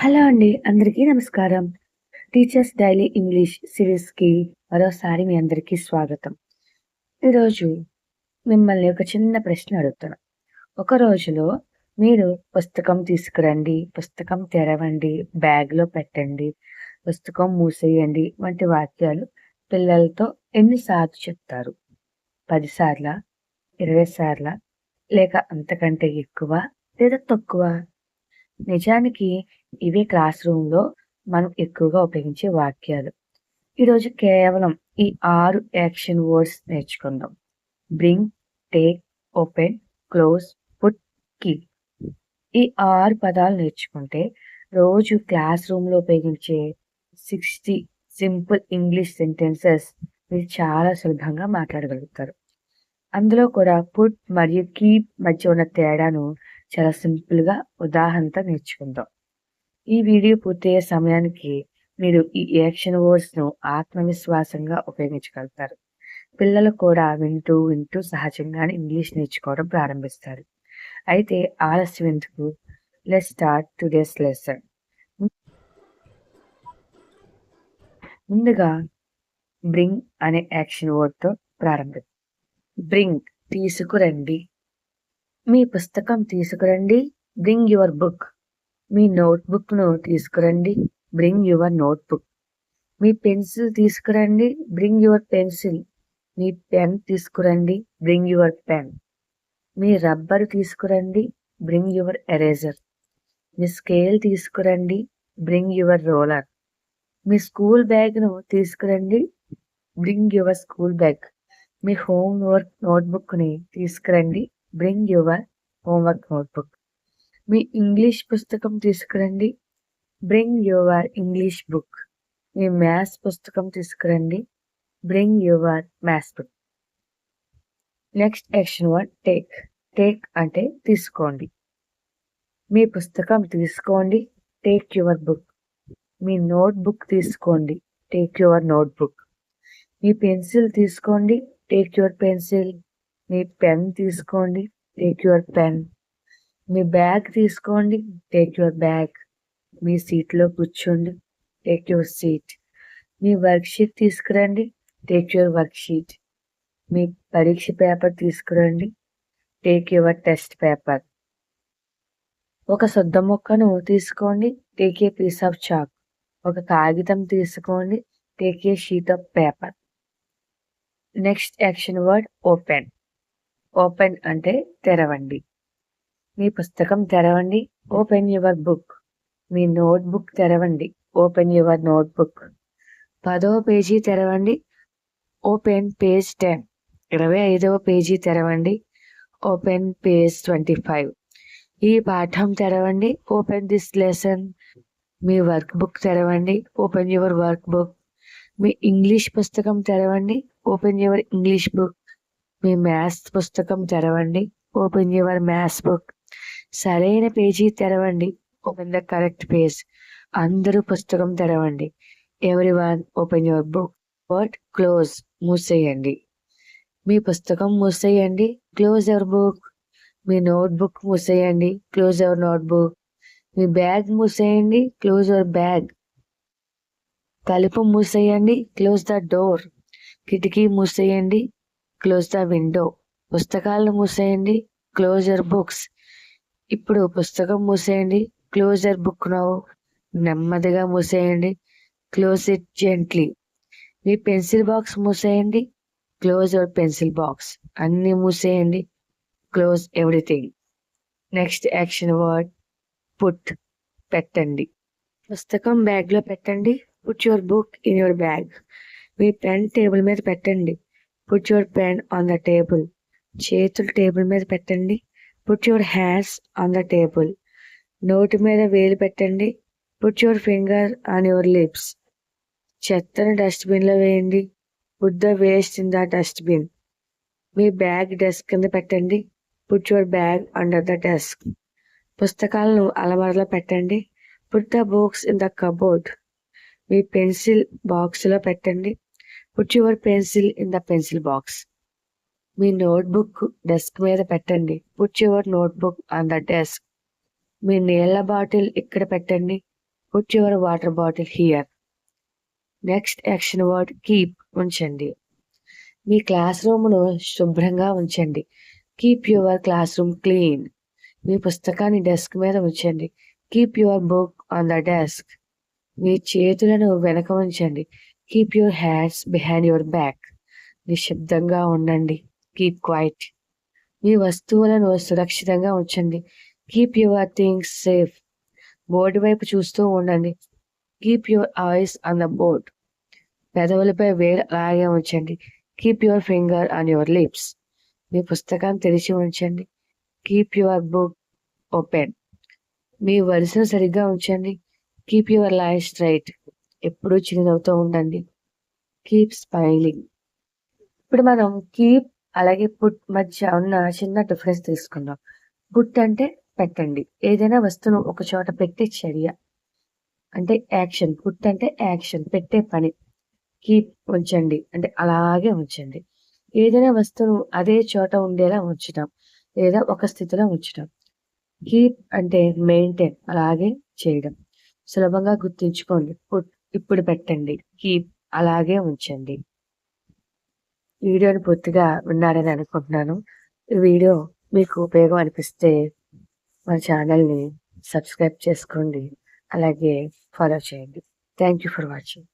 Hello అండి. అందరికీ నమస్కారం. టీచర్స్ డైలీ ఇంగ్లీష్ సిరీస్‌కి మరోసారి మీ అందరికీ స్వాగతం. ఈరోజు మిమ్మల్ని ఒక చిన్న ప్రశ్న అడుగుతాను. ఒక రోజులో మీరు పుస్తకం తీసుకురండి, పుస్తకం తెరవండి, బ్యాగ్‌లో పెట్టండి, పుస్తకం మూసేయండి వంటి వాక్యాలు పిల్లలతో ఎన్ని సార్లు చెప్తారు? 10 సార్లా? 20 సార్లా? లేక అంతకంటే ఎక్కువ లేదా తక్కువ? నిజానికి ఇవే క్లాస్ రూమ్‌లో మనం ఎక్కువగా ఉపయోగించే వాక్యాలు. ఈరోజు కేవలం ఈ 6 యాక్షన్ వర్డ్స్ నేర్చుకుందాం. Bring, take, open, close, put, keep. ఈ 6 పదాలు నేర్చుకుంటే రోజు క్లాస్ రూమ్‌లో ఉపయోగించే 60 సింపుల్ ఇంగ్లీష్ సెంటెన్సెస్ మీరు చాలా సులభంగా మాట్లాడగలుగుతారు. అందులో కూడా పుట్ మరియు కీప్ మధ్య ఉన్న తేడాను చాలా సింపుల్‌గా ఉదాహరణతో నేర్చుకుందాం. ఈ వీడియో పూర్తయ్యే సమయానికి మీరు ఈ యాక్షన్ వర్డ్స్‌ను ఆత్మవిశ్వాసంగా ఉపయోగించగలుగుతారు. పిల్లలు కూడా వింటూ, వింటూ సహజంగానే ఇంగ్లీష్ నేర్చుకోవడం ప్రారంభిస్తారు. అయితే ఆలస్యం ఎందుకు? Let's start today's lesson. ముందుగా బ్రింగ్ అనే యాక్షన్ వర్డ్‌తో ప్రారంభిద్దాం. బ్రింగ్ తీసుకురండి. మీ పుస్తకం తీసుకురండి. Bring your book. మీ నోట్‌బుక్‌ను తీసుకురండి. Bring your notebook. మీ పెన్సిల్ తీసుకురండి. Bring your pencil. మీ పెన్ తీసుకురండి. Bring your pen. మీ రబ్బరు తీసుకురండి. Bring your eraser. మీ స్కేల్ తీసుకురండి. Bring your ruler. మీ స్కూల్ బ్యాగ్‌ను తీసుకురండి. Bring your school bag. మీ హోంవర్క్ నోట్‌బుక్‌ని తీసుకురండి. Bring your homework notebook. మీ ఇంగ్లీష్ పుస్తకం తీసుకురండి. Bring your English book. మీ మ్యాథ్స్ పుస్తకం తీసుకురండి. Bring your maths book. Next action word take. Take అంటే తీసుకోండి. మీ పుస్తకం తీసుకోండి. Take your book. మీ నోట్ బుక్ తీసుకోండి. Take your note book. మీ పెన్సిల్ తీసుకోండి. Take your pencil. మీ పెన్ తీసుకోండి. Take your pen. మీ బ్యాగ్ తీసుకోండి. Take your bag. మీ సీట్లో కూర్చోండి. Take your seat. మీ వర్క్షీట్ తీసుకురండి. Take your worksheet. మీ పరీక్ష పేపర్ తీసుకురండి. Take your test paper. ఒక సుద్ద ముక్కను తీసుకోండి. Take a piece of chalk. ఒక కాగితం తీసుకోండి. Take a sheet of paper. Next action word open. Open అంటే తెరవండి. మీ పుస్తకం తెరవండి. Open your book. మీ నోట్ బుక్ తెరవండి. ఓపెన్ యువర్ నోట్ బుక్. 10వ పేజీ తెరవండి. Open page 10. 25వ పేజీ తెరవండి. Open page 25. ఈ పాఠం తెరవండి. Open this lesson. మీ వర్క్ బుక్ తెరవండి. Open your workbook. మీ ఇంగ్లీష్ పుస్తకం తెరవండి. Open your English book. మీ మ్యాథ్స్ పుస్తకం తెరవండి. Open your maths book. సరైన పేజీ తెరవండి. Open the correct page. అందరూ పుస్తకం తెరవండి. Everyone open your book. Word close మూసేయండి. మీ పుస్తకం మూసేయండి. Close your book. మీ నోట్ బుక్ మూసేయండి. Close your note book. మీ బ్యాగ్ మూసేయండి. Close your bag. తలుపు మూసేయండి. Close the door. కిటికీ మూసేయండి. Close the window. పుస్తకాలను మూసేయండి. Close your books. ఇప్పుడు పుస్తకం మూసేయండి. Close your book now. నెమ్మదిగా మూసేయండి. Close it gently. మీ పెన్సిల్ బాక్స్ మూసేయండి. Close your pencil box. అన్ని మూసేయండి. Close everything. Next action word put. పెట్టండి. పుస్తకం బ్యాగ్లో పెట్టండి. Put your book in your bag. మీ పెన్ టేబుల్ మీద పెట్టండి. Put your pen on the table. చేతులు టేబుల్ మీద పెట్టండి. Put your hands on the table. నోటి మీద వేలు పెట్టండి. Put your finger on your lips. చెత్తను డస్ట్బిన్లో వేయండి. Put the waste in the dustbin. మీ బ్యాగ్ డెస్క్ కింద పెట్టండి. Put your bag under the desk. పుస్తకాలను అలమారలో పెట్టండి. Put the books in the cupboard. మీ పెన్సిల్ బాక్స్లో పెట్టండి. Put your pencil in the pencil box. మీ నోట్బుక్ డెస్క్ మీద పెట్టండి. Put your notebook on the desk. మీ నీళ్ల బాటిల్ ఇక్కడ పెట్టండి. Put your water bottle here. Next action word keep, ఉంచండి. మీ క్లాస్ రూమ్ను శుభ్రంగా ఉంచండి. Keep your classroom clean. మీ పుస్తకాన్ని డెస్క్ మీద ఉంచండి. Keep your book on the desk. మీ చేతులను వెనక ఉంచండి. Keep your hands behind your back. నిశ్శబ్దంగా ఉండండి. Keep quiet. మీ వస్తువులను సురక్షితంగా ఉంచండి. Keep your things safe. Board వైపు చూస్తూ ఉండండి. Keep your eyes on the board. పెదవులపై వేలు అలాగే ఉంచండి. Keep your finger on your lips. మీ పుస్తకాన్ని తెరిచి ఉంచండి. Keep your book open. మీ వరుసను సరిగ్గా ఉంచండి. Keep your line straight. ఎప్పుడూ చిరునవ్వుతూ ఉండండి. Keep smiling. ఇప్పుడు మనం కీప్ అలాగే పుట్ మధ్య ఉన్న చిన్న డిఫరెన్స్ తీసుకుందాం. పుట్ అంటే పెట్టండి. ఏదైనా వస్తువును ఒక చోట పెట్టే చర్య అంటే యాక్షన్. పుట్ అంటే యాక్షన్, పెట్టే పని. కీప్ ఉంచండి అంటే అలాగే ఉంచండి. ఏదైనా వస్తువును అదే చోట ఉండేలా ఉంచడం లేదా ఒక స్థితిలో ఉంచడం. కీప్ అంటే మెయింటైన్, అలాగే చేయడం. సులభంగా గుర్తుంచుకోండి. పుట్ ఇప్పుడు పెట్టండి, కీప్ అలాగే ఉంచండి. ఈ వీడియోని పూర్తిగా విన్నారని అనుకుంటున్నాను. ఈ వీడియో మీకు ఉపయోగం అనిపిస్తే మన ఛానల్ని సబ్స్క్రైబ్ చేసుకోండి, అలాగే ఫాలో చేయండి. Thank you for watching.